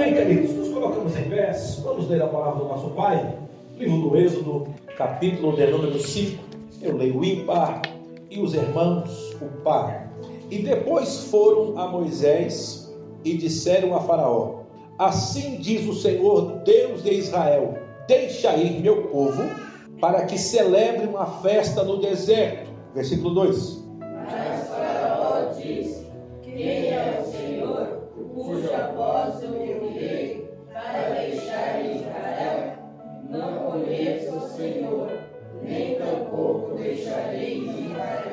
Amém, queridos? Nos colocamos em pés, vamos ler a palavra do nosso Pai, livro do Êxodo, capítulo de número 5. Eu leio o ímpar e os irmãos o par. E depois foram a Moisés e disseram a Faraó: assim diz o Senhor, Deus de Israel: deixa ir meu povo, para que celebre uma festa no deserto. Versículo 2. Mas Faraó disse: quem é o Senhor, cuja voz eu ouvirei para deixar Israel? Não conheço o Senhor, nem tampouco deixarei Israel.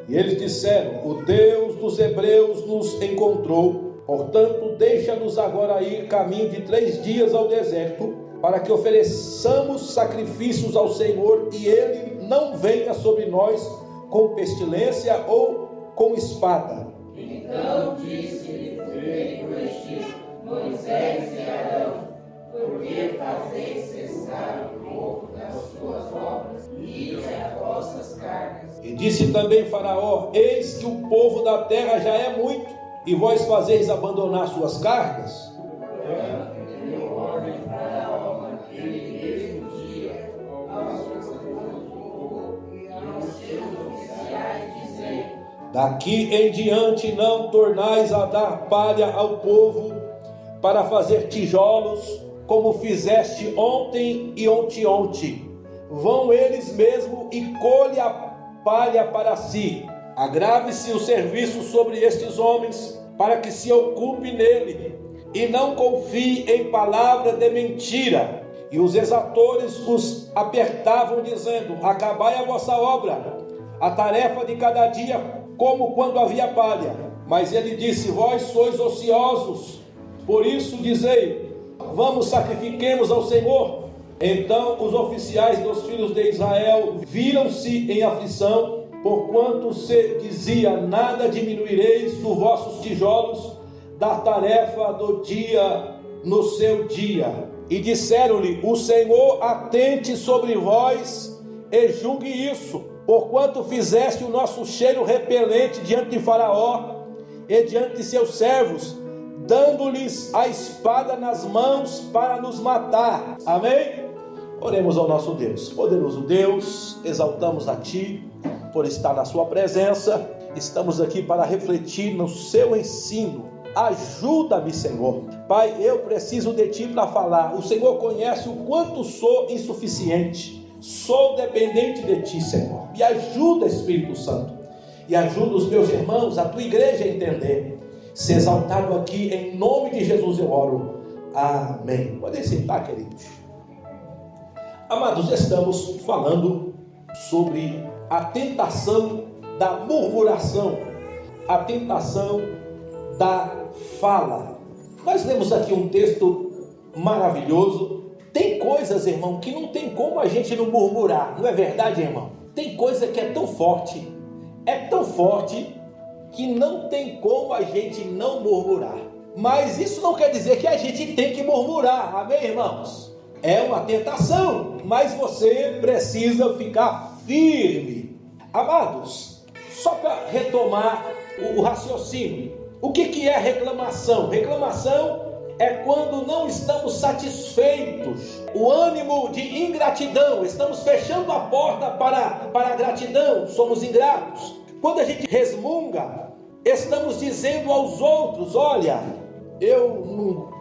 E eles disseram: o Deus dos hebreus nos encontrou, portanto deixa-nos agora ir caminho de 3 dias ao deserto, para que ofereçamos sacrifícios ao Senhor, e ele não venha sobre nós com pestilência ou com espada. Então disse-lhe o rei do Egito, Moisés e Arão: por que fazeis cessar o povo das suas obras e as vossas cargas? E disse também Faraó: eis que o povo da terra já é muito, e vós fazeis abandonar suas cargas? Deu ordem Faraó naquele mesmo dia aos governadores do povo e aos seus oficiais, dizendo: daqui em diante não tornais a dar palha ao povo para fazer tijolos, como fizeste ontem e onteontem. Vão eles mesmo e colhe a palha para si. Agrave-se o serviço sobre estes homens, para que se ocupe nele, e não confie em palavra de mentira. E os exatores os apertavam, dizendo: acabai a vossa obra, a tarefa de cada dia, como quando havia palha. Mas ele disse: vós sois ociosos, por isso dizei: vamos, sacrifiquemos ao Senhor. Então os oficiais dos filhos de Israel viram-se em aflição, porquanto se dizia: nada diminuireis dos vossos tijolos da tarefa do dia no seu dia. E disseram-lhe: o Senhor atente sobre vós e julgue isso, porquanto fizeste o nosso cheiro repelente diante de Faraó e diante de seus servos, dando-lhes a espada nas mãos para nos matar. Amém? Oremos ao nosso Deus. Poderoso Deus, exaltamos a Ti por estar na Sua presença. Estamos aqui para refletir no Seu ensino. Ajuda-me, Senhor. Pai, eu preciso de Ti para falar. O Senhor conhece o quanto sou insuficiente. Sou dependente de Ti, Senhor. Me ajuda, Espírito Santo. E ajuda os meus irmãos, a Tua igreja a entender. Ser exaltado aqui, em nome de Jesus eu oro. Amém. Podem sentar, queridos. Amados, estamos falando sobre a tentação da murmuração, a tentação da fala. Nós lemos aqui um texto maravilhoso. Tem coisas, irmão, que não tem como a gente não murmurar, não é verdade, irmão? Tem coisa que é tão forte que não tem como a gente não murmurar. Mas isso não quer dizer que a gente tem que murmurar, amém, irmãos? É uma tentação, mas você precisa ficar firme. Amados, só para retomar o raciocínio, o que é reclamação? Reclamação é quando não estamos satisfeitos, o ânimo de ingratidão, estamos fechando a porta para a gratidão, somos ingratos. Quando a gente resmunga, estamos dizendo aos outros: olha, eu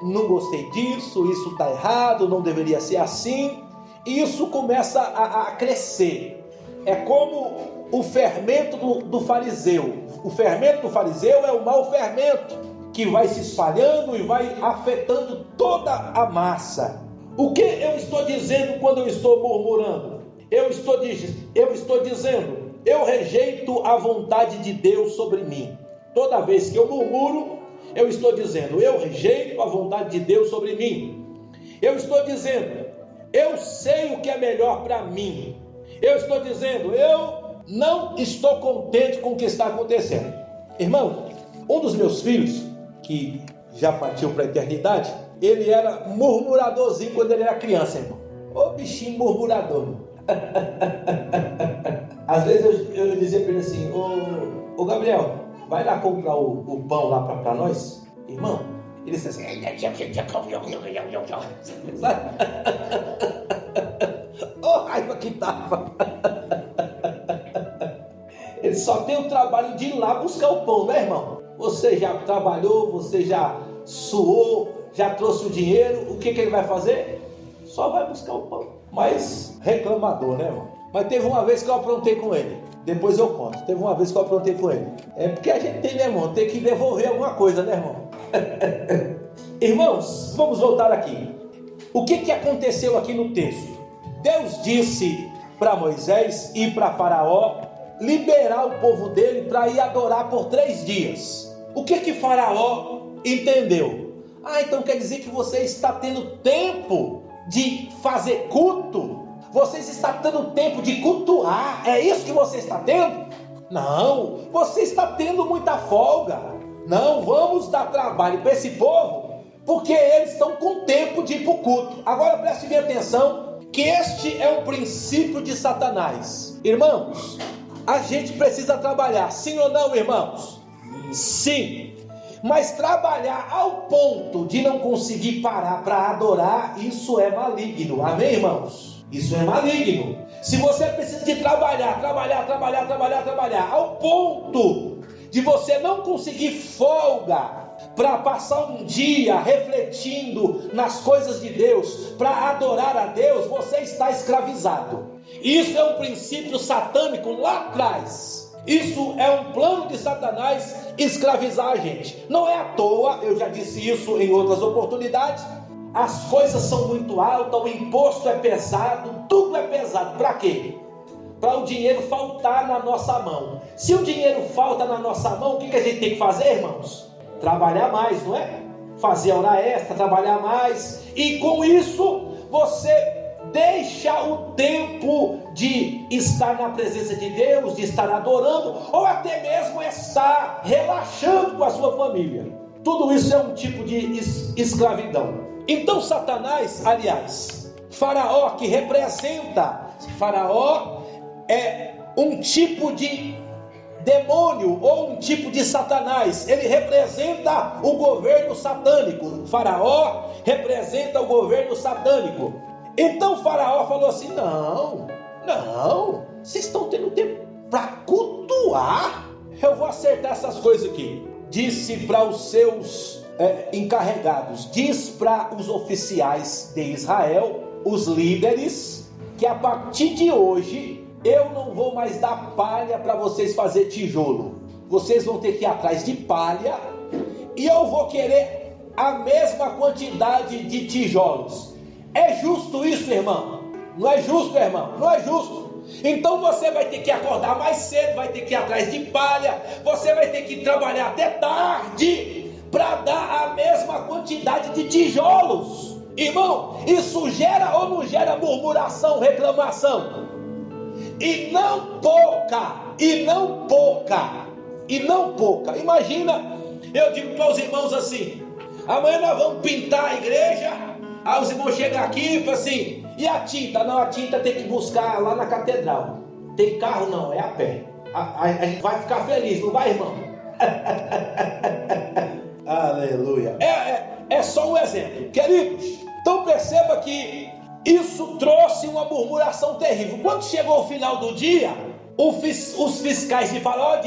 não gostei disso, isso está errado, não deveria ser assim. E isso começa a crescer. É como o fermento do fariseu. O fermento do fariseu é o mau fermento, que vai se espalhando e vai afetando toda a massa. O que eu estou dizendo quando eu estou murmurando? Eu estou dizendo: eu rejeito a vontade de Deus sobre mim. Toda vez que eu murmuro, eu estou dizendo: eu rejeito a vontade de Deus sobre mim. Eu estou dizendo: eu sei o que é melhor para mim. Eu estou dizendo: eu não estou contente com o que está acontecendo. Irmão, um dos meus filhos, que já partiu para a eternidade, ele era murmuradorzinho quando ele era criança, irmão. Ô bichinho murmurador. Às vezes eu dizia para ele assim: ô Gabriel, vai lá comprar o pão lá para nós. Irmão, Ele disse assim, oh, raiva que tava. Ele só tem o trabalho de ir lá buscar o pão, né, irmão? Você já trabalhou, você já suou, já trouxe o dinheiro, o que ele vai fazer? Só vai buscar o pão. Mas reclamador, né, irmão? Mas teve uma vez que eu aprontei com ele. Depois eu conto. Teve uma vez que eu aprontei com ele. É porque a gente tem, né, irmão? Tem que devolver alguma coisa, né, irmão? Irmãos, vamos voltar aqui. O que aconteceu aqui no texto? Deus disse para Moisés e para Faraó liberar o povo dele para ir adorar por 3 dias. O que Faraó entendeu? Então quer dizer que você está tendo tempo de fazer culto? Você está tendo tempo de cultuar? É isso que você está tendo? Não, você está tendo muita folga. Não, vamos dar trabalho para esse povo, porque eles estão com tempo de ir para o culto. Agora preste bem atenção, que este é um princípio de Satanás. Irmãos, a gente precisa trabalhar, sim ou não, irmãos? Sim. Mas trabalhar ao ponto de não conseguir parar para adorar, isso é maligno. Amém, irmãos? Isso é maligno. Se você precisa de trabalhar, ao ponto de você não conseguir folga para passar um dia refletindo nas coisas de Deus, para adorar a Deus, você está escravizado. Isso é um princípio satânico lá atrás. Isso é um plano de Satanás escravizar a gente. Não é à toa, eu já disse isso em outras oportunidades, as coisas são muito altas, o imposto é pesado, tudo é pesado. Para quê? Para o dinheiro faltar na nossa mão. Se o dinheiro falta na nossa mão, o que a gente tem que fazer, irmãos? Trabalhar mais, não é? Fazer hora extra, trabalhar mais. E com isso, você deixa o tempo de estar na presença de Deus, de estar adorando, ou até mesmo estar relaxando com a sua família. Tudo isso é um tipo de escravidão. Então Satanás, aliás, Faraó, que representa, Faraó é um tipo de demônio ou um tipo de Satanás. Ele representa o governo satânico. Faraó representa o governo satânico. Então Faraó falou assim, não, vocês estão tendo tempo para cultuar? Eu vou acertar essas coisas aqui. Disse para os seus encarregados, diz para os oficiais de Israel, os líderes, que a partir de hoje eu não vou mais dar palha para vocês fazer tijolo. Vocês vão ter que ir atrás de palha e eu vou querer a mesma quantidade de tijolos. É justo isso, irmão? Não é justo, irmão? Não é justo. Então você vai ter que acordar mais cedo, vai ter que ir atrás de palha, você vai ter que trabalhar até tarde para dar a mesma quantidade de tijolos. Irmão, isso gera ou não gera murmuração, reclamação? E não pouca. Imagina, eu digo para os irmãos assim, amanhã nós vamos pintar a igreja. Aí os irmãos chegam aqui e falam assim, e a tinta? Não, a tinta tem que buscar lá na catedral. Tem carro? Não, é a pé. A gente vai ficar feliz, não vai, irmão? Aleluia. É só um exemplo. Queridos, então perceba que isso trouxe uma murmuração terrível. Quando chegou o final do dia, os fiscais de Faraó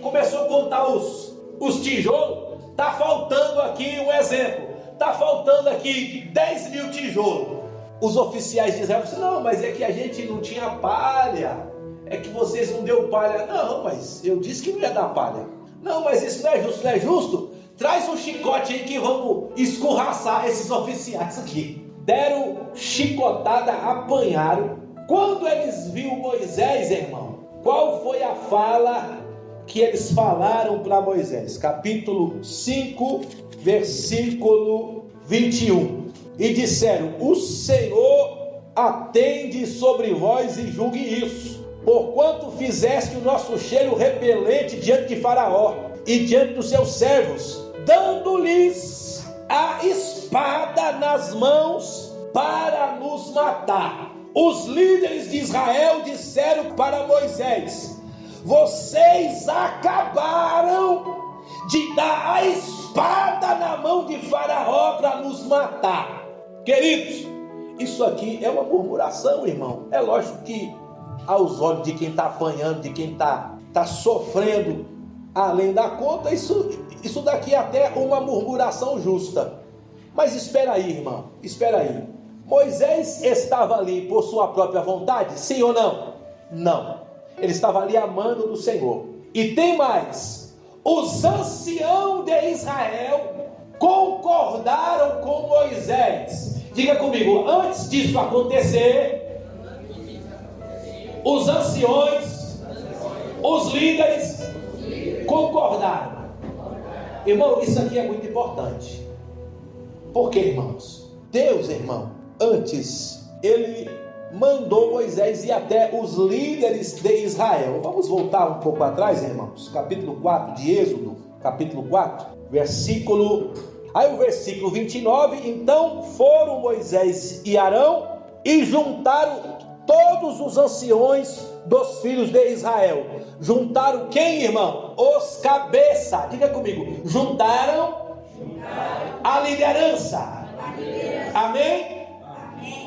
começou a contar os tijolos. Está faltando aqui um exemplo. Está faltando aqui 10 mil tijolos. Os oficiais de Israel disseram, não, mas é que a gente não tinha palha. É que vocês não deu palha. Não, mas eu disse que não ia dar palha. Não, mas isso não é justo. Traz um chicote aí que vamos escorraçar esses oficiais aqui. Deram chicotada, apanharam. Quando eles viram Moisés, irmão, qual foi a fala que eles falaram para Moisés? Capítulo 5, versículo 21. E disseram, o Senhor atende sobre vós e julgue isso, porquanto fizeste o nosso cheiro repelente diante de Faraó e diante dos seus servos, dando-lhes a espada nas mãos para nos matar. Os líderes de Israel disseram para Moisés, vocês acabaram de dar a espada na mão de Faraó para nos matar. Queridos, isso aqui é uma murmuração, irmão. É lógico que aos olhos de quem está apanhando, de quem está sofrendo além da conta, isso daqui é até uma murmuração justa. Mas espera aí, irmão, espera aí. Moisés estava ali por sua própria vontade, sim ou não? Não. Ele estava ali a mando do Senhor. E tem mais. Os anciãos de Israel concordaram com Moisés. Diga comigo, antes disso acontecer, os anciões, os líderes concordaram. Irmão, isso aqui é muito importante. Por quê, irmãos? Deus, irmão, antes ele mandou Moisés e até os líderes de Israel. Vamos voltar um pouco atrás, irmãos. Capítulo 4 de Êxodo, capítulo 4, versículo 29. Então foram Moisés e Arão e juntaram todos os anciões dos filhos de Israel. Juntaram quem, irmão? Os cabeças. Diga comigo. Juntaram a liderança. Amém?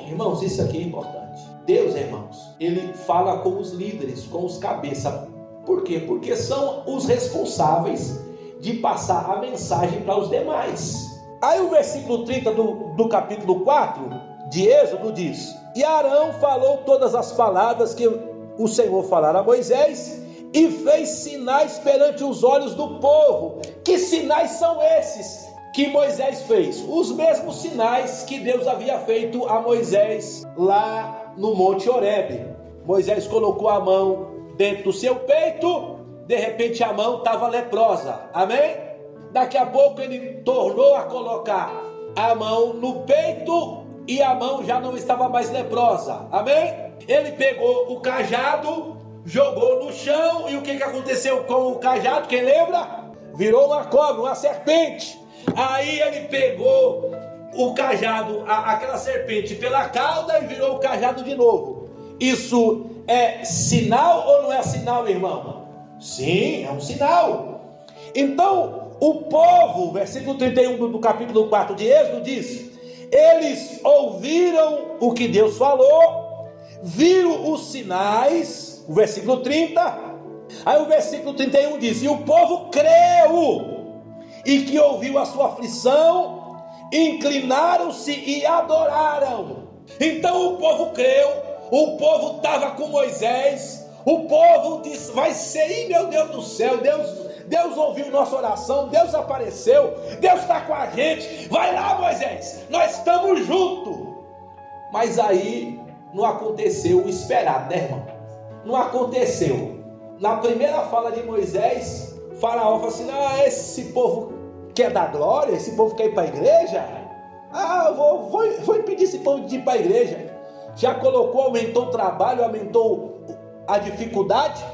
Irmãos, isso aqui é importante. Deus, irmãos, ele fala com os líderes, com os cabeças. Por quê? Porque são os responsáveis de passar a mensagem para os demais. Aí o versículo 30 do capítulo 4 de Êxodo diz: E Arão falou todas as palavras que o Senhor falara a Moisés e fez sinais perante os olhos do povo. Que sinais são esses que Moisés fez? Os mesmos sinais que Deus havia feito a Moisés lá no Monte Horebe. Moisés colocou a mão dentro do seu peito, de repente a mão estava leprosa, amém? Daqui a pouco ele tornou a colocar a mão no peito e a mão já não estava mais leprosa, amém? Ele pegou o cajado, jogou no chão e o que aconteceu com o cajado? Quem lembra? Virou uma cobra, uma serpente. Aí ele pegou o cajado, aquela serpente pela cauda e virou o cajado de novo. Isso é sinal ou não é sinal, irmão? Sim, é um sinal. Então, o povo, versículo 31 do capítulo 4 de Êxodo diz: eles ouviram o que Deus falou, viram os sinais, o versículo 30. Aí o versículo 31 diz: e o povo creu, e que ouviu a sua aflição, inclinaram-se e adoraram. Então o povo creu, o povo estava com Moisés, o povo disse: vai ser, meu Deus do céu, Deus ouviu nossa oração, Deus apareceu, Deus está com a gente, vai lá, Moisés, nós estamos juntos. Mas aí não aconteceu o esperado, né, irmão? Não aconteceu. Na primeira fala de Moisés, Faraó falou assim: esse povo quer dar glória, esse povo quer ir para a igreja? Vou impedir esse povo de ir para a igreja. Já colocou, aumentou o trabalho, aumentou a dificuldade,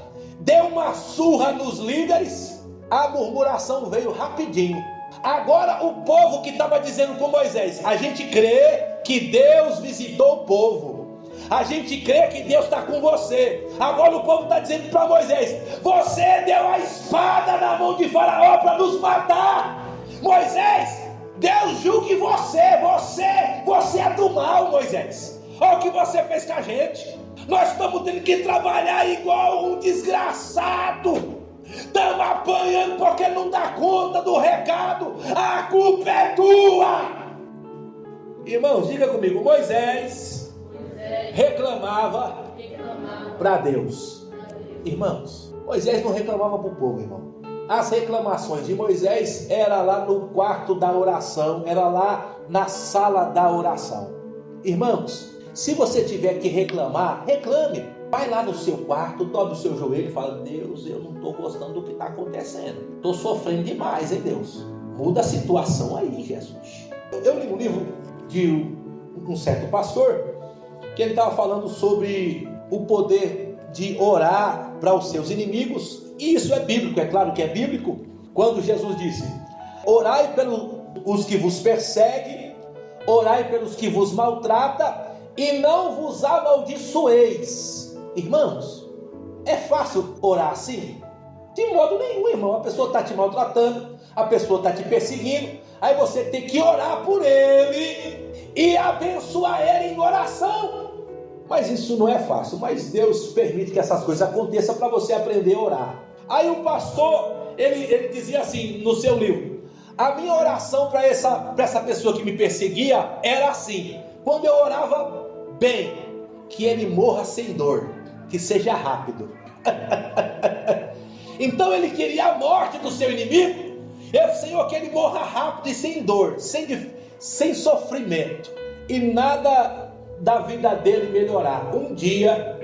deu uma surra nos líderes, a murmuração veio rapidinho. Agora o povo que estava dizendo com Moisés: a gente crê que Deus visitou o povo, a gente crê que Deus está com você. Agora o povo está dizendo para Moisés: você deu a espada na mão de Faraó para nos matar. Moisés, Deus julgue você é do mal, Moisés. Olha o que você fez com a gente. Nós estamos tendo que trabalhar igual um desgraçado. Estamos apanhando porque não dá conta do recado. A culpa é tua. Irmãos, diga comigo. Moisés reclamava para Deus. Irmãos, Moisés não reclamava para o povo, irmão. As reclamações de Moisés era lá no quarto da oração, era lá na sala da oração. Irmãos, se você tiver que reclamar, reclame. Vai lá no seu quarto, dobre o seu joelho e fala: Deus, eu não estou gostando do que está acontecendo. Estou sofrendo demais, hein, Deus? Muda a situação aí, Jesus. Eu li um livro de um certo pastor, que ele estava falando sobre o poder de orar para os seus inimigos. E isso é bíblico, é claro que é bíblico. Quando Jesus disse: orai pelos que vos perseguem, orai pelos que vos maltratam, e não vos amaldiçoeis. Irmãos, é fácil orar assim? De modo nenhum, irmão. A pessoa está te maltratando, A pessoa está te perseguindo, aí você tem que orar por ele e abençoar ele em oração. Mas isso não é fácil, mas Deus permite que essas coisas aconteçam para você aprender a orar. Aí o pastor, ele dizia assim no seu livro: a minha oração para essa pessoa que me perseguia era assim: quando eu orava bem, que ele morra sem dor, que seja rápido. Então ele queria a morte do seu inimigo. Senhor, que ele morra rápido e sem dor, sem sofrimento, e nada da vida dele melhorar. Um dia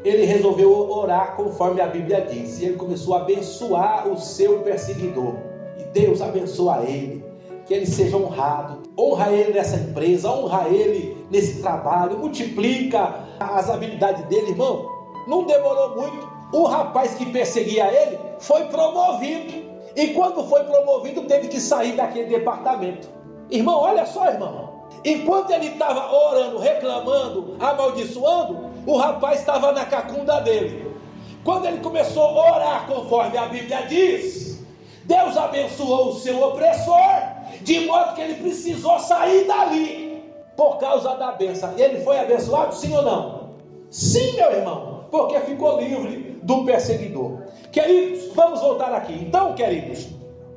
ele resolveu orar conforme a Bíblia diz, e ele começou a abençoar o seu perseguidor. E Deus abençoa ele, que ele seja honrado. Honra ele nessa empresa, honra ele nesse trabalho, multiplica as habilidades dele, irmão. Não demorou muito, o rapaz que perseguia ele foi promovido. E quando foi promovido, teve que sair daquele departamento. Irmão, olha só, irmão. Enquanto ele estava orando, reclamando, amaldiçoando, o rapaz estava na cacunda dele. Quando ele começou a orar conforme a Bíblia diz, Deus abençoou o seu opressor, de modo que ele precisou sair dali, por causa da bênção. Ele foi abençoado, sim ou não? Sim, meu irmão, porque ficou livre do perseguidor. Queridos, vamos voltar aqui. Então, queridos,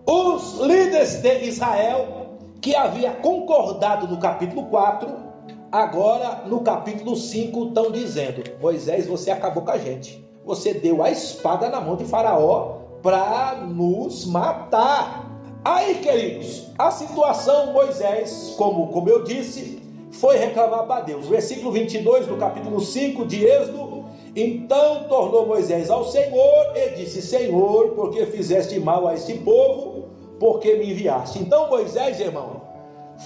os líderes de Israel, que havia concordado no capítulo 4, agora no capítulo 5 estão dizendo: Moisés, você acabou com a gente. Você deu a espada na mão de Faraó para nos matar. Aí, queridos, a situação, Moisés, como eu disse, foi reclamar para Deus. Versículo 22 do capítulo 5 de Êxodo: então tornou Moisés ao Senhor e disse: Senhor, porque fizeste mal a este povo, porque me enviaste? Então Moisés, irmão,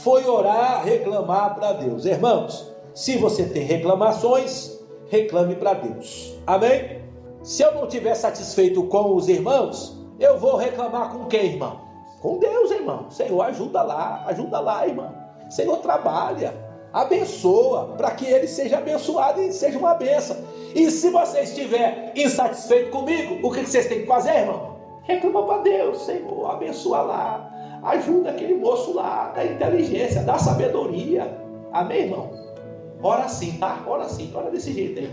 foi orar, reclamar para Deus. Irmãos, se você tem reclamações, reclame para Deus. Amém? Se eu não estiver satisfeito com os irmãos, eu vou reclamar com quem, irmão? Com Deus, irmão. Senhor, ajuda lá, irmão. Senhor, trabalha, abençoa, para que ele seja abençoado e seja uma bênção. E se você estiver insatisfeito comigo, o que vocês têm que fazer, irmão? Reclama para Deus. Senhor, abençoa lá, ajuda aquele moço lá, dá inteligência, dá sabedoria. Amém, irmão? Ora assim, tá? Ora assim, ora desse jeito aí.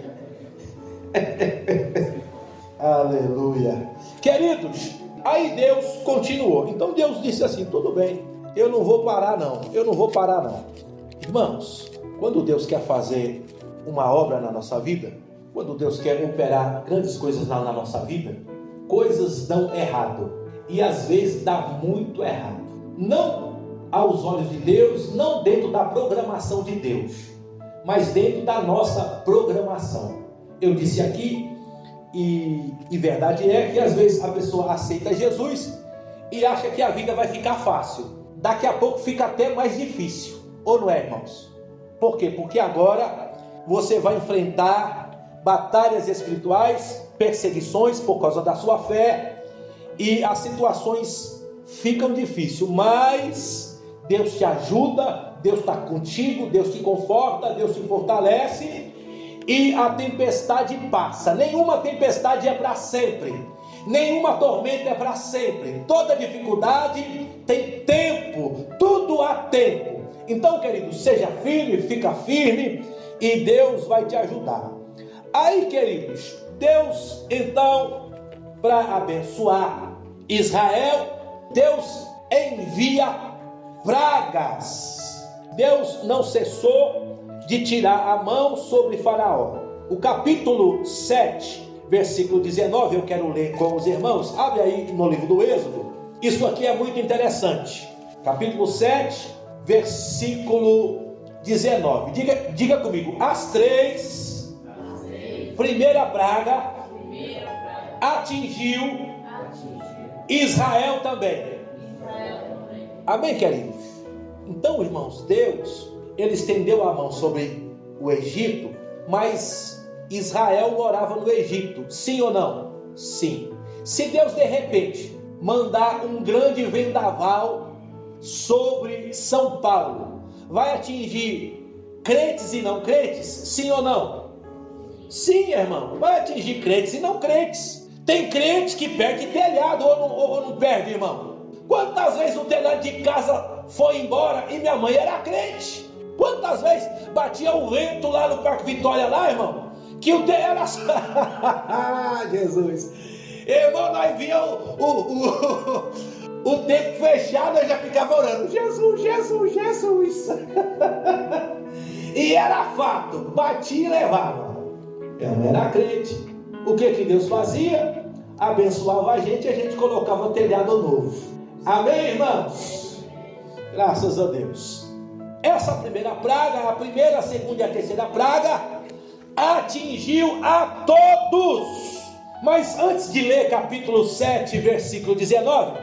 Aleluia. Queridos, aí Deus continuou. Então Deus disse assim: tudo bem, eu não vou parar não. Irmãos, quando Deus quer fazer uma obra na nossa vida, quando Deus quer operar grandes coisas na nossa vida, coisas dão errado. E às vezes dá muito errado. Não aos olhos de Deus, não dentro da programação de Deus, mas dentro da nossa programação. Eu disse aqui, e verdade é que às vezes a pessoa aceita Jesus e acha que a vida vai ficar fácil. Daqui a pouco fica até mais difícil. Ou não é, irmãos? Por quê? Porque agora você vai enfrentar batalhas espirituais, perseguições por causa da sua fé, e as situações ficam difíceis, mas Deus te ajuda, Deus está contigo, Deus te conforta, Deus te fortalece, e a tempestade passa. Nenhuma tempestade é para sempre, nenhuma tormenta é para sempre. Toda dificuldade tem tempo, tudo há tempo. Então, querido, seja firme, fica firme, e Deus vai te ajudar. Aí, queridos, Deus, então, para abençoar Israel, Deus envia pragas. Deus não cessou de tirar a mão sobre Faraó. O capítulo 7, versículo 19, eu quero ler com os irmãos. Abre aí no livro do Êxodo. Isso aqui é muito interessante. Capítulo 7, versículo 19. Diga comigo: as três, primeira praga atingiu Israel também. Amém, queridos? Então, irmãos, Deus, ele estendeu a mão sobre o Egito, mas Israel morava no Egito, sim ou não? Sim. Se Deus de repente mandar um grande vendaval sobre São Paulo, vai atingir crentes e não crentes? Sim ou não? Sim, irmão, vai atingir crentes e não crentes. Tem crente que perde telhado ou não perde, irmão? Quantas vezes o telhado de casa foi embora e minha mãe era crente? Quantas vezes batia o vento lá no Parque Vitória, lá, irmão, que o telhado era... Jesus! Irmão, nós víamos o tempo fechado, eu já ficava orando, Jesus, Jesus, Jesus. E era fato, batia e levava. Eu não era crente. O que Deus fazia? Abençoava a gente colocava telhado novo. Amém, irmãos? Graças a Deus. Essa primeira praga, a primeira, a segunda e a terceira praga, atingiu a todos. Mas antes de ler capítulo 7, versículo 19,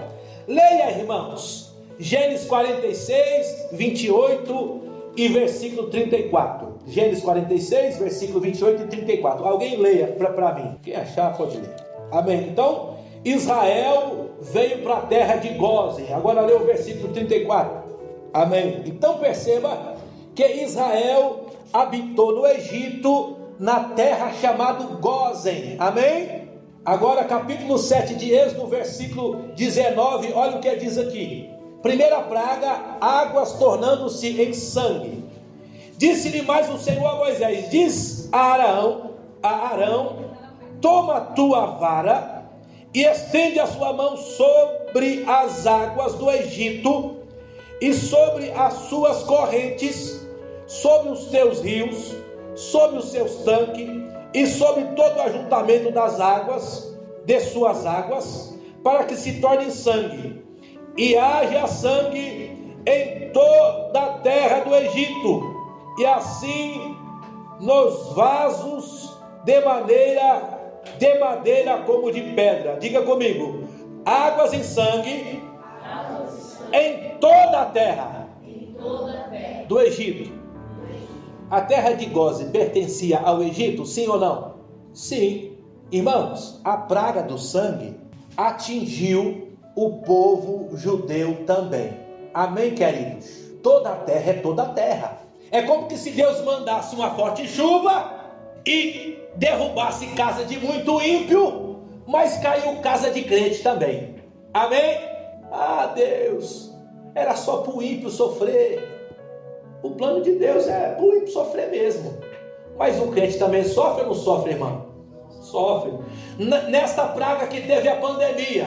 leia, irmãos, Gênesis 46, 28 e versículo 34. Gênesis 46, versículo 28 e 34. Alguém leia para mim. Quem achar pode ler. Amém. Então, Israel veio para a terra de Gósen. Agora lê o versículo 34. Amém. Então perceba que Israel habitou no Egito, na terra chamada Gósen. Amém. Agora capítulo 7 de Êxodo, versículo 19. Olha o que diz aqui. Primeira praga, águas tornando-se em sangue. Disse-lhe mais o Senhor a Moisés: diz a Arão, toma a tua vara e estende a sua mão sobre as águas do Egito e sobre as suas correntes, sobre os teus rios, sobre os seus tanques e sobre todo o ajuntamento das águas, de suas águas, para que se tornem sangue, e haja sangue em toda a terra do Egito, e assim nos vasos de madeira como de pedra. Diga comigo: águas em sangue em toda a terra do Egito. A terra de Gósen pertencia ao Egito, sim ou não? Sim. Irmãos, a praga do sangue atingiu o povo judeu também. Amém, queridos? Toda a terra é toda a terra. É como que se Deus mandasse uma forte chuva e derrubasse casa de muito ímpio, mas caiu casa de crente também. Amém? Ah, Deus, era só para o ímpio sofrer. O plano de Deus é para o ímpio sofrer mesmo. Mas o crente também sofre ou não sofre, irmão? Sofre. Nesta praga que teve a pandemia,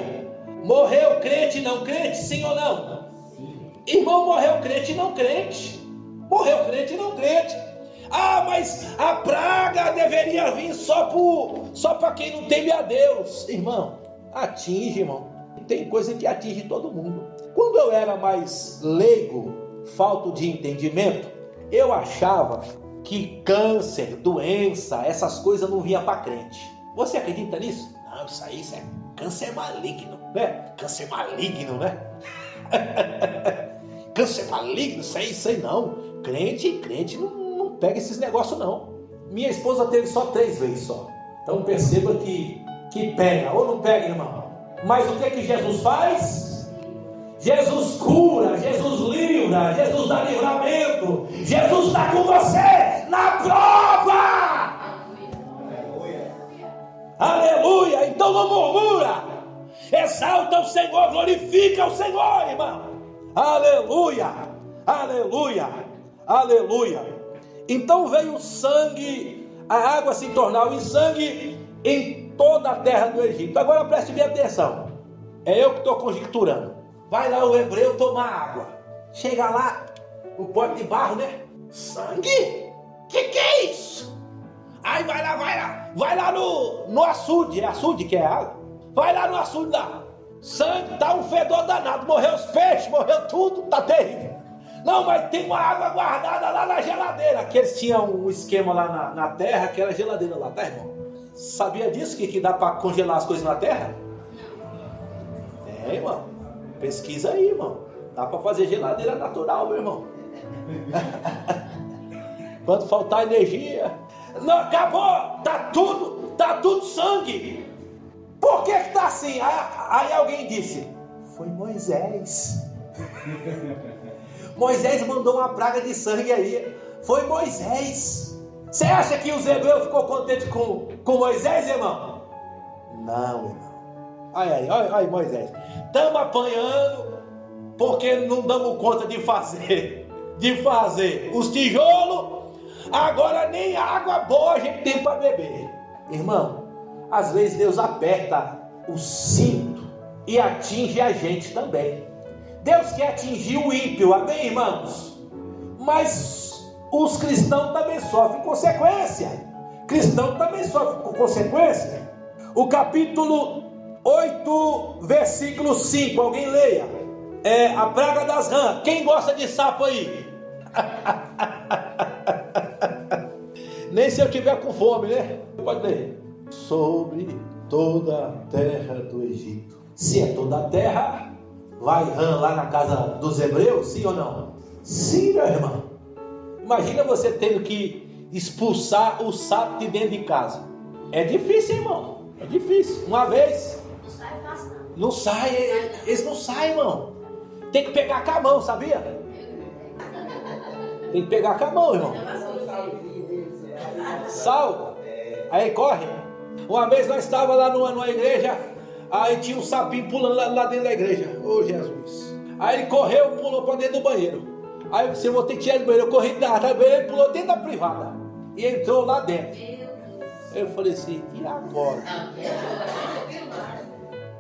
morreu crente e não crente, sim ou não? Sim. Irmão, morreu crente e não crente. Morreu crente e não crente. Ah, mas a praga deveria vir só para quem não teme a Deus. Irmão, atinge, irmão. Tem coisa que atinge todo mundo. Quando eu era mais leigo, falto de entendimento, eu achava que câncer, doença, essas coisas não vinham para crente. Você acredita nisso? Não, isso é câncer maligno, né? Câncer maligno, né? Câncer maligno, isso aí não. Crente não pega esses negócios não. Minha esposa teve só 3 vezes só. Então perceba que pega, ou não pega, irmão. Mas o que Jesus faz? Jesus cura, Jesus livra, Jesus dá livramento, Jesus está com você na prova. Aleluia. Aleluia. Então não murmura, exalta o Senhor, glorifica o Senhor, irmão. Aleluia, aleluia, aleluia. Então veio o sangue, a água se tornou em sangue em toda a terra do Egito. Agora preste bem atenção, é eu que estou conjecturando. Vai lá o hebreu tomar água. Chega lá, o pote de barro, né? Sangue? Que é isso? Aí vai lá no açude. É açude que é água? Vai lá no açude lá. Sangue, tá um fedor danado. Morreu os peixes, morreu tudo, tá terrível. Não, mas tem uma água guardada lá na geladeira. Que eles tinham um esquema lá na terra, que era geladeira lá, tá, irmão? Sabia disso que dá para congelar as coisas na terra? É, irmão. Pesquisa aí, irmão. Dá para fazer geladeira natural, meu irmão. Quando faltar energia, não, acabou, tá tudo sangue. Por que tá assim? Aí alguém disse: foi Moisés. Moisés mandou uma praga de sangue aí. Foi Moisés. Você acha que os hebreus ficou contente com Moisés, irmão? Não, irmão. Ai, Moisés. Estamos apanhando porque não damos conta de fazer os tijolos. Agora nem água boa a gente tem para beber. Irmão, às vezes Deus aperta o cinto e atinge a gente também. Deus quer atingir o ímpio, amém, irmãos? Mas os cristãos também sofrem consequência. Cristão também sofre consequência. O capítulo 8, versículo 5, alguém leia. É a praga das rãs. Quem gosta de sapo aí? Nem se eu tiver com fome, né? Pode ler. Sobre toda a terra do Egito. Se é toda a terra, vai rã lá na casa dos hebreus, sim ou não? Sim, meu irmão. Imagina você tendo que expulsar o sapo de dentro de casa. É difícil, irmão. É difícil. Uma vez. Não sai fácil, não. Não sai, eles não saem, irmão. Tem que pegar com a mão, sabia? Tem que pegar com a mão, irmão. Sal. Aí corre. Uma vez nós estávamos lá numa igreja, aí tinha um sapinho pulando lá dentro da igreja. Ô Jesus. Aí ele correu, pulou para dentro do banheiro. Aí eu disse, eu vou ter que tirar ele do banheiro. Eu corri da banheiro, ele pulou dentro da privada. E entrou lá dentro. Eu falei assim, e agora?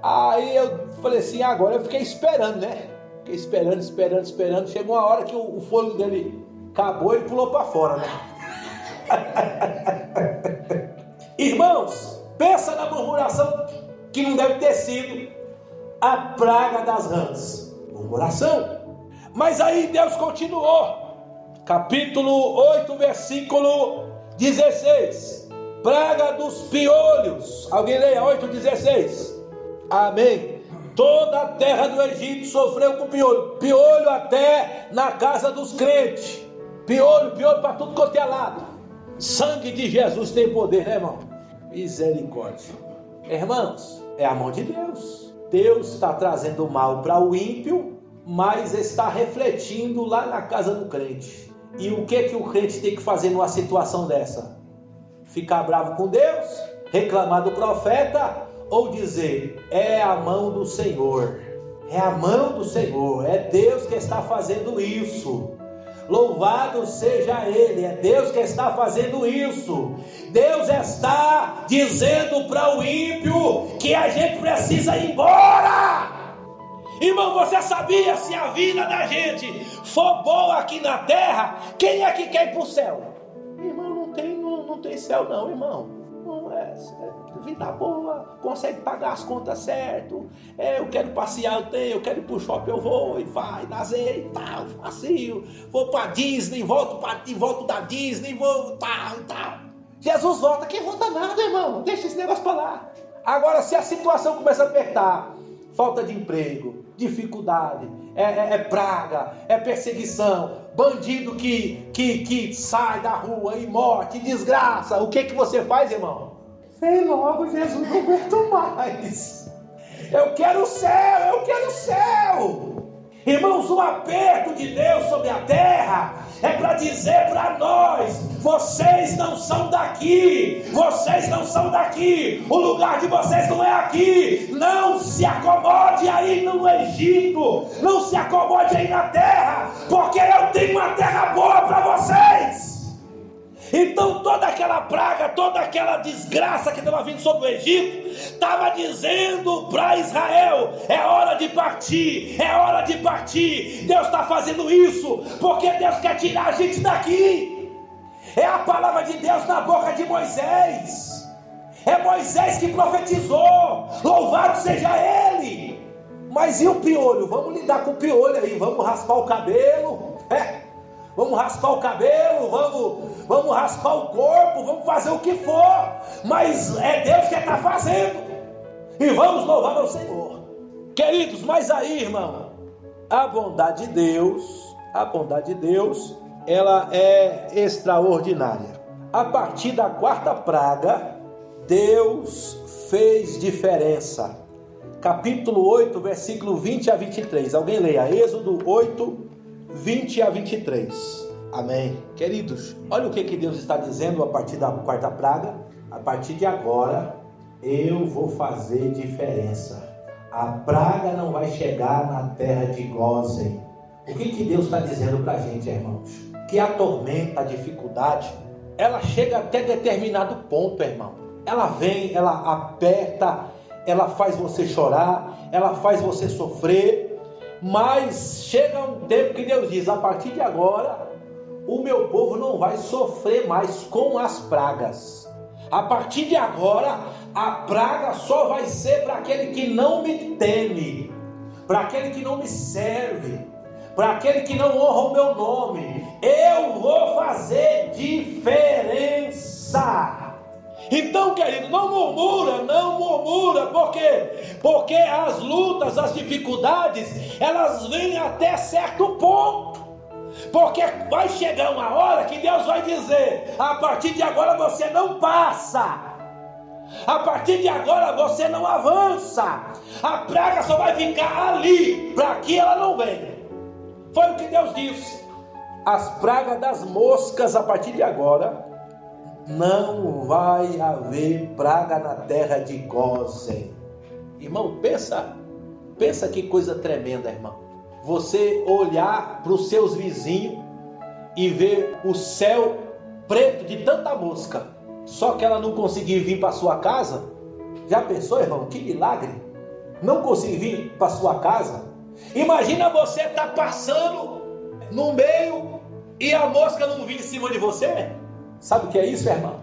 Aí eu falei assim, agora? Eu fiquei esperando, né? Fiquei esperando. Chegou uma hora que o fôlego dele acabou e ele pulou para fora, né? Irmãos, pensa na murmuração que não deve ter sido a praga das rãs. Murmuração. Mas aí Deus continuou. Capítulo 8, versículo 16. Praga dos piolhos. Alguém leia 8:16. Amém. Toda a terra do Egito sofreu com piolho. Piolho até na casa dos crentes. Piolho para tudo quanto é lado. Sangue de Jesus tem poder, né, irmão? Misericórdia. Irmãos, é a mão de Deus. Deus está trazendo mal para o ímpio, mas está refletindo lá na casa do crente. E o que o crente tem que fazer numa situação dessa? Ficar bravo com Deus? Reclamar do profeta? Ou dizer, é a mão do Senhor? É a mão do Senhor, é Deus que está fazendo isso. Louvado seja Ele, é Deus que está fazendo isso. Deus está dizendo para o ímpio que a gente precisa ir embora. Irmão, você sabia, se a vida da gente for boa aqui na terra, quem é que quer ir para o céu? Irmão, não tem céu não, irmão. Não é vida boa, consegue pagar as contas certo. Eu quero passear, eu quero ir pro shopping, eu vou e vai, lazer e tal, passeio. Vou pra Disney, volto da Disney, vou tal. Jesus volta, quem volta nada, irmão, deixa esse negócio pra lá. Agora, se a situação começa a apertar, falta de emprego, dificuldade, é praga, é perseguição, bandido que sai da rua e morte, desgraça, o que você faz, irmão? Vem logo, Jesus, não aguento mais. Eu quero o céu. Irmãos, o aperto de Deus sobre a terra é para dizer para nós, vocês não são daqui, o lugar de vocês não é aqui. Não se acomode aí no Egito, não se acomode aí na terra, porque eu tenho uma terra boa para vocês. Então toda aquela praga, toda aquela desgraça que estava vindo sobre o Egito, estava dizendo para Israel, é hora de partir. Deus está fazendo isso, porque Deus quer tirar a gente daqui. É a palavra de Deus na boca de Moisés. É Moisés que profetizou, louvado seja Ele. Mas e o piolho? Vamos lidar com o piolho aí, vamos raspar o cabelo, vamos raspar o cabelo, vamos raspar o corpo, vamos fazer o que for, mas é Deus que está fazendo, e vamos louvar ao Senhor. Queridos, mas aí, irmão, a bondade de Deus, ela é extraordinária. A partir da quarta praga, Deus fez diferença. Capítulo 8, versículo 20 a 23. Alguém leia, Êxodo 8, 20 a 23. Amém. Queridos, olha o que Deus está dizendo a partir da quarta praga. A partir de agora, eu vou fazer diferença. a praga não vai chegar na terra de Gósen. O que Deus está dizendo para a gente, irmãos? Que a tormenta, a dificuldade, ela chega até determinado ponto, irmão. Ela vem, ela aperta, ela faz você chorar, ela faz você sofrer, mas chega um tempo que Deus diz: a partir de agora, o meu povo não vai sofrer mais com as pragas. A partir de agora, a praga só vai ser para aquele que não me teme, para aquele que não me serve, para aquele que não honra o meu nome. Eu vou fazer diferença. Então, querido, não murmura, por quê? Porque as lutas, as dificuldades, elas vêm até certo ponto. Porque vai chegar uma hora que Deus vai dizer: a partir de agora você não passa, a partir de agora você não avança, a praga só vai ficar ali, para que ela não venha. Foi o que Deus disse. As pragas das moscas, a partir de agora, não vai haver praga na terra de Gósen. Irmão, pensa que coisa tremenda, irmão. Você olhar para os seus vizinhos e ver o céu preto de tanta mosca, só que ela não conseguir vir para sua casa. Já pensou, irmão? Que milagre! Não conseguir vir para sua casa. Imagina você estar passando no meio e a mosca não vir em cima de você. Sabe o que é isso, irmão?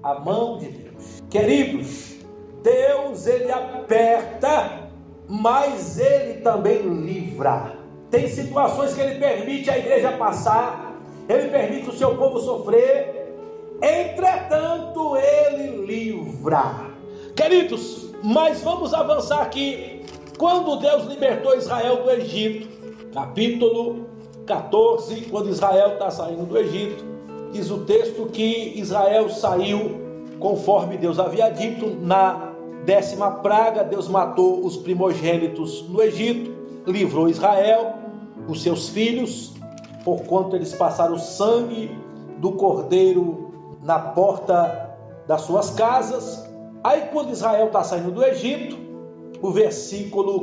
A mão de Deus. Queridos, Deus, ele aperta, mas ele também livra. Tem situações que ele permite a igreja passar, ele permite o seu povo sofrer, entretanto ele livra. Queridos, mas vamos avançar aqui. Quando Deus libertou Israel do Egito, capítulo 14, quando Israel está saindo do Egito, diz o texto que Israel saiu conforme Deus havia dito. Na 10ª praga, Deus matou os primogênitos no Egito, livrou Israel, os seus filhos, porquanto eles passaram o sangue do cordeiro na porta das suas casas. Aí quando Israel está saindo do Egito,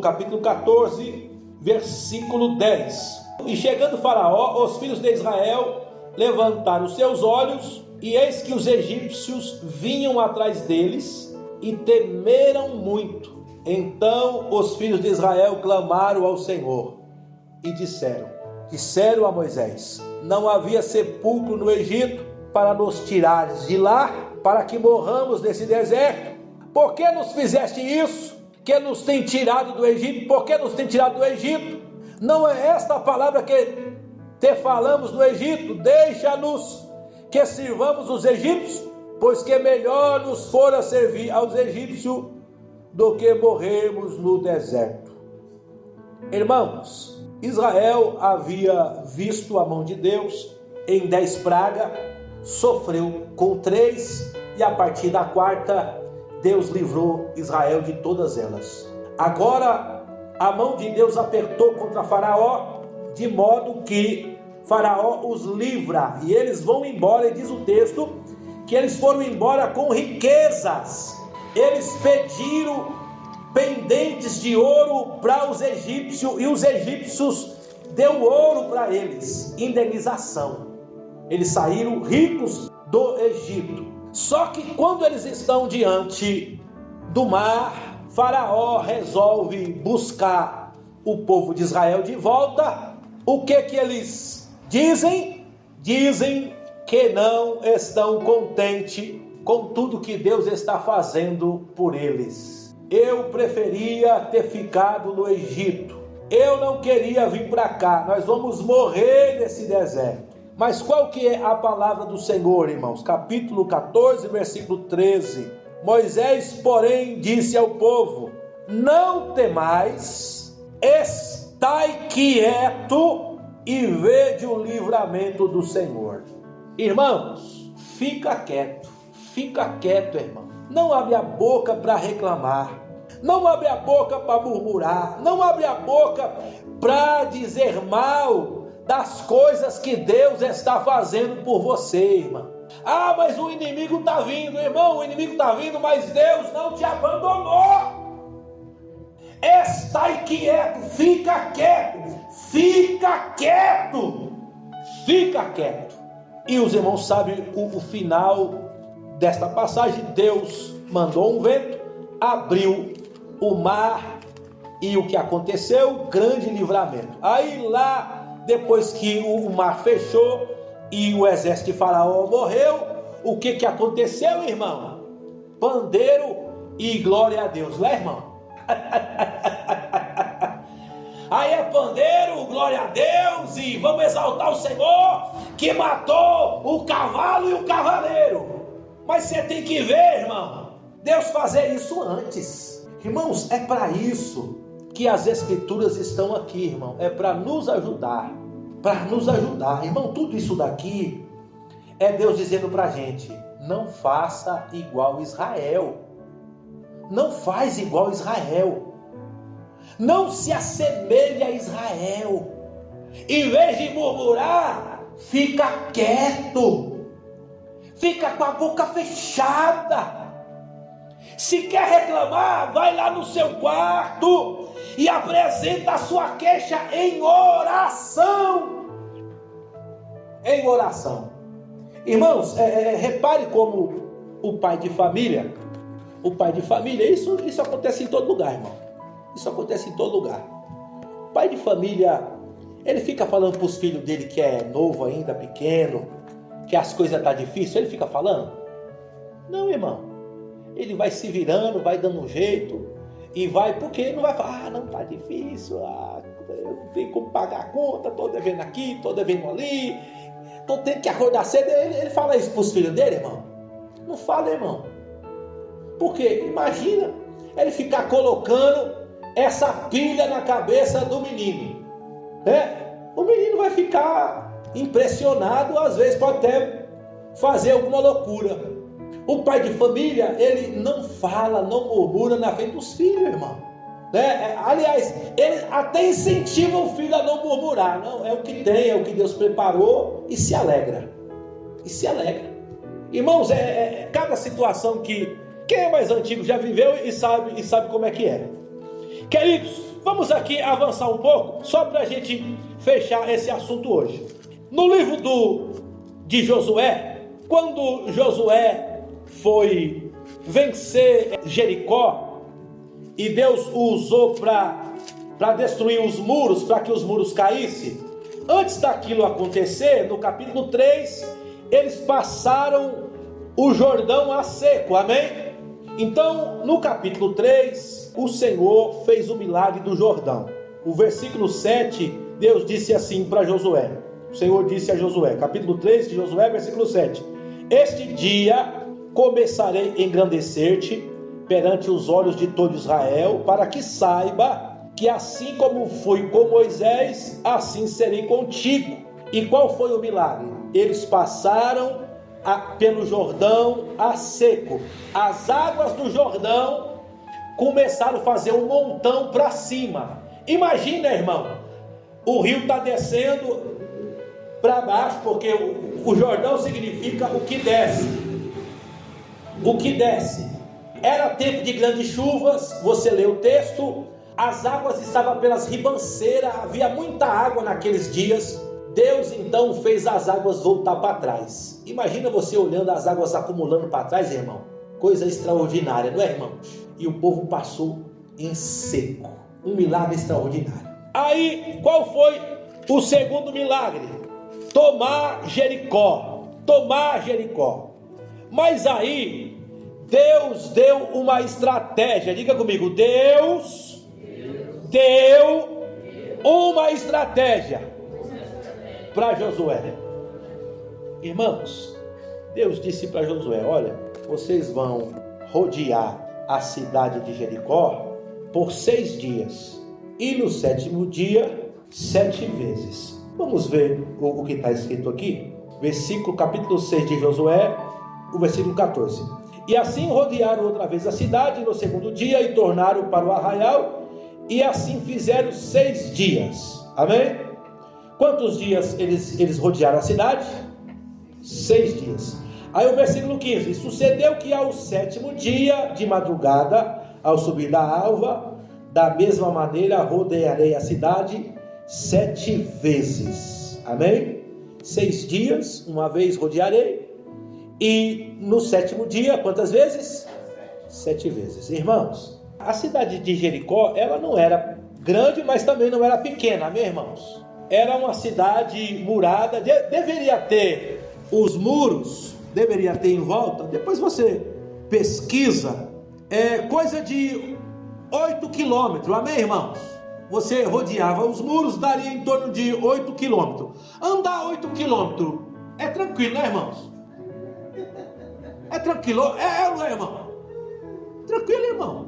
capítulo 14, versículo 10. E chegando Faraó, os filhos de Israel levantaram os seus olhos, e eis que os egípcios vinham atrás deles, e temeram muito. Então os filhos de Israel clamaram ao Senhor, e disseram a Moisés: não havia sepulcro no Egito para nos tirares de lá, para que morramos nesse deserto? Por que nos fizeste isso? Que nos tem tirado do Egito? Por que nos tem tirado do Egito? Não é esta a palavra que te falamos no Egito: deixa-nos que sirvamos os egípcios, pois que melhor nos fora servir aos egípcios do que morrermos no deserto. Irmãos, Israel havia visto a mão de Deus em 10 pragas, sofreu com 3, e a partir da 4ª, Deus livrou Israel de todas elas. Agora, a mão de Deus apertou contra Faraó, de modo que Faraó os livra, e eles vão embora, e diz o texto, que eles foram embora com riquezas. Eles pediram pendentes de ouro para os egípcios, e os egípcios deu ouro para eles, indenização. Eles saíram ricos do Egito. Só que quando eles estão diante do mar, Faraó resolve buscar o povo de Israel de volta. O que eles dizem? Dizem que não estão contentes com tudo que Deus está fazendo por eles. Eu preferia ter ficado no Egito. Eu não queria vir para cá. Nós vamos morrer nesse deserto. Mas qual que é a palavra do Senhor, irmãos? Capítulo 14, versículo 13. Moisés, porém, disse ao povo: não temais, estai quieto e vede o livramento do Senhor. Irmãos, fica quieto, irmão. Não abre a boca para reclamar, não abre a boca para murmurar, não abre a boca para dizer mal das coisas que Deus está fazendo por você, irmão. Ah, mas o inimigo está vindo, irmão, o inimigo está vindo, mas Deus não te abandonou. Estai quieto, fica quieto, fica quieto, fica quieto. E os irmãos sabem o final desta passagem. Deus mandou um vento, abriu o mar, e o que aconteceu? Grande livramento. Aí lá, depois que o mar fechou e o exército de Faraó morreu, o que aconteceu, irmão? Pandeiro e glória a Deus, não é, irmão? Aí é pandeiro, glória a Deus, e vamos exaltar o Senhor que matou o cavalo e o cavaleiro. Mas você tem que ver, irmão, Deus fazer isso antes. Irmãos, é para isso que as escrituras estão aqui, irmão. É para nos ajudar, irmão. Tudo isso daqui é Deus dizendo para a gente: não faça igual Israel, não faz igual Israel, não se assemelhe a Israel. Em vez de murmurar, fica quieto, fica com a boca fechada. Se quer reclamar, vai lá no seu quarto e apresenta a sua queixa em oração. Em oração. Irmãos, repare como o pai de família, isso acontece em todo lugar, irmão. Isso acontece em todo lugar. O pai de família, ele fica falando para os filhos dele que é novo ainda, pequeno, que as coisas estão difíceis, ele fica falando? Não, irmão. Ele vai se virando, vai dando um jeito, e vai, porque ele não vai falar: não, tá difícil, eu não tenho como pagar a conta, estou devendo aqui, estou devendo ali, estou tendo que acordar cedo. Ele fala isso para os filhos dele, irmão? Não fala, irmão. Porque imagina ele ficar colocando essa pilha na cabeça do menino, né? O menino vai ficar impressionado, às vezes pode até fazer alguma loucura. O pai de família, ele não fala, não murmura na frente dos filhos, irmão, né? Aliás, ele até incentiva o filho a não murmurar. Não, é o que tem, é o que Deus preparou, e se alegra. Irmãos, cada situação que quem é mais antigo já viveu e sabe como é que é. Queridos, vamos aqui avançar um pouco, só para a gente fechar esse assunto hoje. No livro de Josué, quando Josué foi vencer Jericó, e Deus o usou para destruir os muros, para que os muros caíssem. Antes daquilo acontecer, no capítulo 3, eles passaram o Jordão a seco, amém? Então, no capítulo 3, o Senhor fez o milagre do Jordão. O versículo 7, Deus disse assim para Josué. O Senhor disse a Josué, capítulo 3 de Josué, versículo 7: este dia começarei a engrandecer-te perante os olhos de todo Israel, para que saiba que assim como fui com Moisés, assim serei contigo. E qual foi o milagre? Eles passaram pelo Jordão a seco. As águas do Jordão começaram a fazer um montão para cima. Imagina, irmão, o rio está descendo para baixo, porque o Jordão significa o que desce. O que desce. Era tempo de grandes chuvas, você lê o texto, as águas estavam pelas ribanceiras, havia muita água naqueles dias. Deus então fez as águas voltar para trás. Imagina você olhando as águas acumulando para trás, irmão. Coisa extraordinária, não é, irmão? E o povo passou em seco. Um milagre extraordinário. Aí, qual foi o segundo milagre? Tomar Jericó. Mas aí, Deus deu uma estratégia. Diga comigo, Deus deu uma estratégia para Josué. Irmãos, Deus disse para Josué: olha, vocês vão rodear a cidade de Jericó por 6 dias, e no 7º dia, 7 vezes. Vamos ver o que está escrito aqui. Capítulo 6 de Josué, o versículo 14. E assim rodearam outra vez a cidade no 2º dia e tornaram para o arraial, e assim fizeram 6 dias. Amém? Quantos dias eles rodearam a cidade? 6 dias. Aí o versículo 15: e sucedeu que ao 7º dia de madrugada, ao subir da alva, Da mesma maneira rodearei a cidade 7 vezes. Amém? 6 dias, uma vez rodearei. E no 7º dia, quantas vezes? 7 vezes. Irmãos, a cidade de Jericó, ela não era grande, mas também não era pequena, amém, irmãos? Era uma cidade murada, deveria ter os muros, deveria ter em volta. Depois você pesquisa, coisa de 8 quilômetros, amém, irmãos? Você rodeava os muros, daria em torno de 8 quilômetros. Andar 8 quilômetros é tranquilo, né, irmãos? É tranquilo, não é, irmão? Tranquilo, irmão,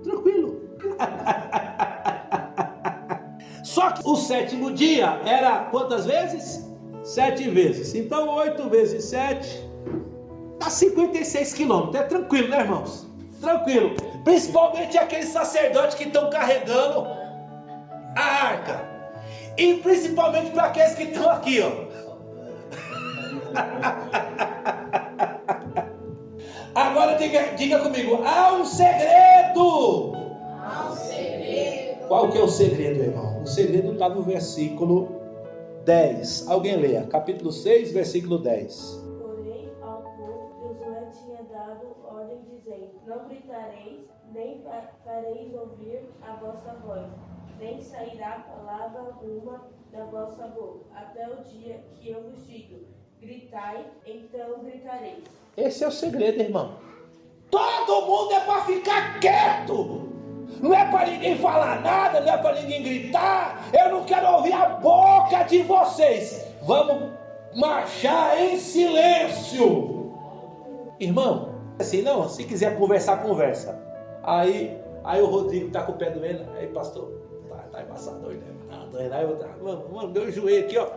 tranquilo. Só que o 7º dia era quantas vezes? 7 vezes. Então 8 vezes 7 dá 56 quilômetros. É tranquilo, né, irmãos? Tranquilo. Principalmente aqueles sacerdotes que estão carregando a arca. E principalmente para aqueles que estão aqui, ó. Agora diga comigo, há um segredo. Há um segredo. Qual que é o segredo, irmão? O segredo está no versículo 10. Alguém leia, capítulo 6, versículo 10. Porém, ao povo, Josué tinha dado ordem dizendo: não gritareis, nem fareis ouvir a vossa voz, nem sairá palavra alguma da vossa boca, até o dia que eu vos digo: gritai, então gritareis. Esse é o segredo, irmão. Todo mundo é para ficar quieto. Não é para ninguém falar nada, não é para ninguém gritar. Eu não quero ouvir a boca de vocês. Vamos marchar em silêncio. Irmão, assim, não, se quiser conversar, conversa. Aí o Rodrigo tá com o pé doendo. Aí, pastor, tá embaçado hoje, né? Doendo. Aí eu mano, meu joelho aqui, ó.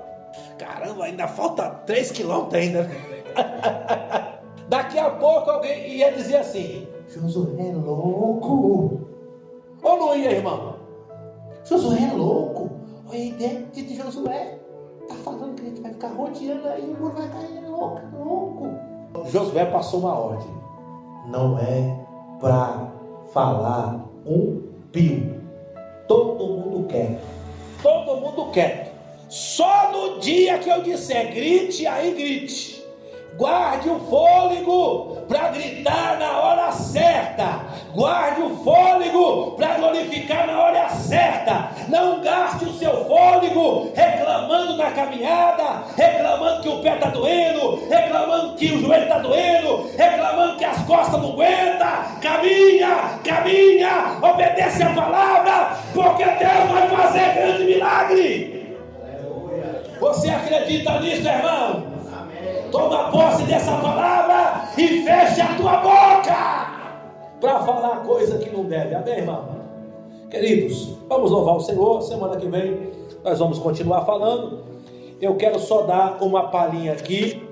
Caramba, ainda falta 3 quilômetros ainda. Daqui a pouco alguém ia dizer assim: Josué é louco. Ou não ia, irmão? Josué é louco. Olha a ideia de Josué. Tá falando que a gente vai ficar rodeando aí, o mundo vai cair, louco. Josué passou uma ordem. Não é para falar um pio. Todo mundo quieto. Todo mundo quieto. Só no dia que eu disser grite, aí grite. Guarde o fôlego para gritar na hora certa. Guarde o fôlego para glorificar na hora certa. Não gaste o seu fôlego reclamando na caminhada, reclamando que o pé está doendo, reclamando que o joelho está doendo, reclamando que as costas não aguentam. Caminha, obedece a palavra, porque Deus vai fazer grande milagre. Você acredita nisso, irmão? Toma posse dessa palavra e feche a tua boca para falar coisa que não deve. Amém, irmão? Queridos, vamos louvar o Senhor. Semana que vem nós vamos continuar falando. Eu quero só dar uma palhinha aqui,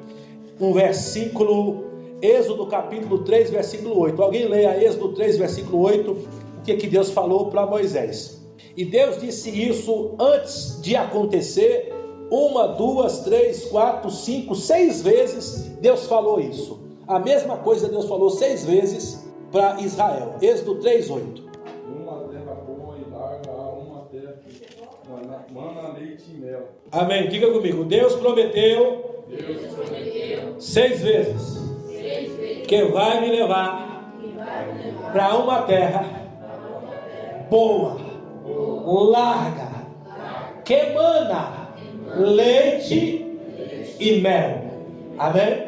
um versículo, Êxodo capítulo 3, versículo 8. Alguém leia Êxodo 3, versículo 8, o que Deus falou para Moisés. E Deus disse isso antes de acontecer. 1, 2, 3, 4, 5, 6 vezes Deus falou isso. A mesma coisa Deus falou 6 vezes para Israel. Êxodo 3, 8. Uma terra boa e larga, uma terra que mana leite e mel. Amém. Diga comigo. Deus prometeu 6 vezes que vai me levar para uma terra boa, larga, que mana leite e mel. Amém?